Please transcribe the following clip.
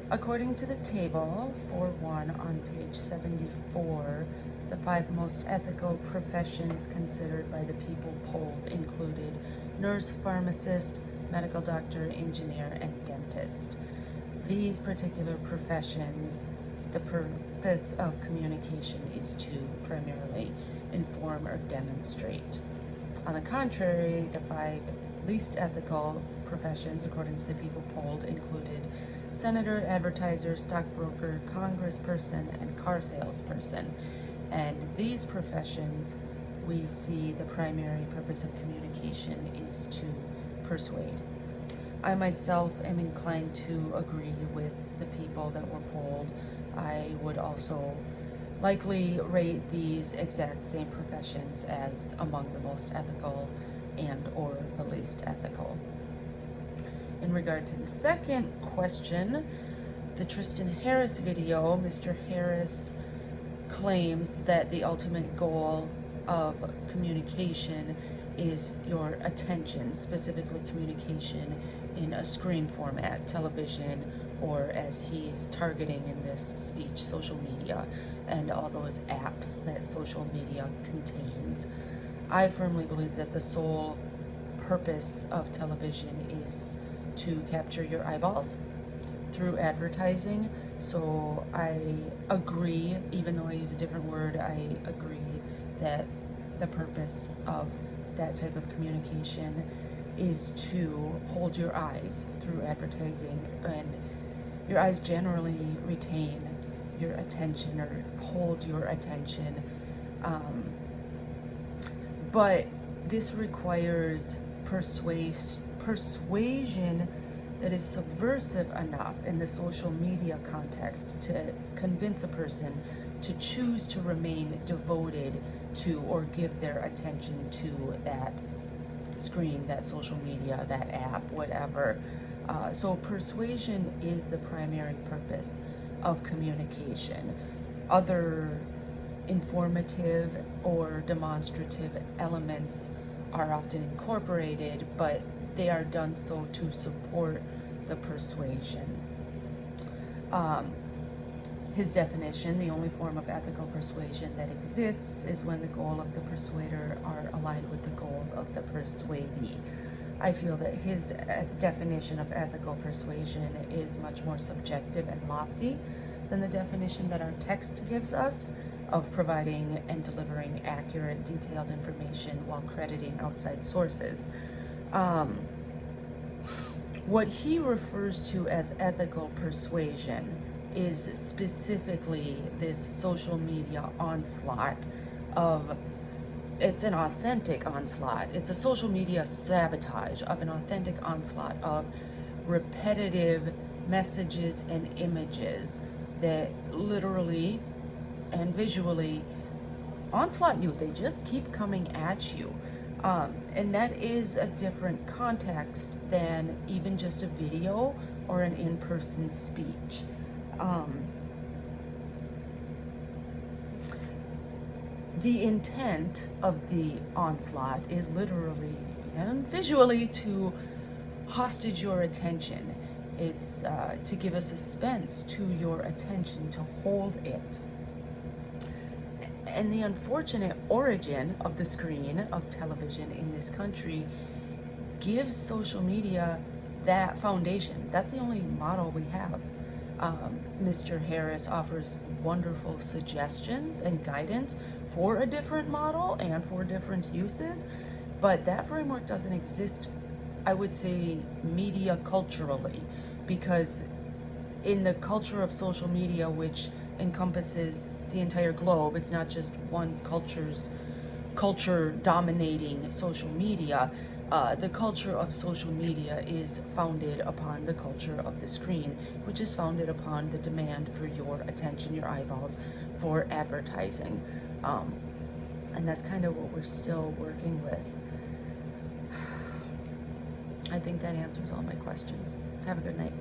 According to the table 4.1 on page 74, the 5 most ethical professions considered by the people polled included nurse, pharmacist, medical doctor, engineer, and dentist. These particular professions, the purpose of communication is to primarily inform or demonstrate. On the contrary, the 5 least ethical professions, according to the people polled, included senator, advertiser, stockbroker, congressperson, and car salesperson. And these professions, we see the primary purpose of communication is to persuade. I myself am inclined to agree with the people that were polled. I would also likely rate these exact same professions as among the most ethical and or the least ethical. In regard to the second question, the Tristan Harris video, Mr. Harris claims that the ultimate goal of communication is your attention, specifically communication in a screen format, television, or as he's targeting in this speech, social media, and all those apps that social media contains. I firmly believe that the sole purpose of television is to capture your eyeballs through advertising. So I agree, even though I use a different word, I agree that the purpose of that type of communication is to hold your eyes through advertising, and your eyes generally retain your attention or hold your attention. But this requires persuasion that is subversive enough in the social media context to convince a person to choose to remain devoted to or give their attention to that screen, that social media, that app, whatever. So persuasion is the primary purpose of communication. Other informative or demonstrative elements are often incorporated, but they are done so to support the persuasion. His definition, the only form of ethical persuasion that exists is when the goal of the persuader are aligned with the goals of the persuadee. I feel that his definition of ethical persuasion is much more subjective and lofty than the definition that our text gives us of providing and delivering accurate, detailed information while crediting outside sources. What he refers to as ethical persuasion is specifically this social media onslaught of, it's an authentic onslaught. It's a social media sabotage of an authentic onslaught of repetitive messages and images that literally and visually onslaught you. They just keep coming at you. And that is a different context than even just a video or an in-person speech. The intent of the onslaught is literally and visually to hostage your attention. It's to give a suspense to your attention, to hold it. And the unfortunate origin of the screen of television in this country gives social media that foundation. That's the only model we have. Mr. Harris offers wonderful suggestions and guidance for a different model and for different uses, but that framework doesn't exist, I would say, media culturally, because in the culture of social media, which encompasses the entire globe, it's not just one culture dominating social media. The culture of social media is founded upon the culture of the screen, which is founded upon the demand for your attention, your eyeballs, for advertising. And that's kind of what we're still working with. I think that answers all my questions. Have a good night.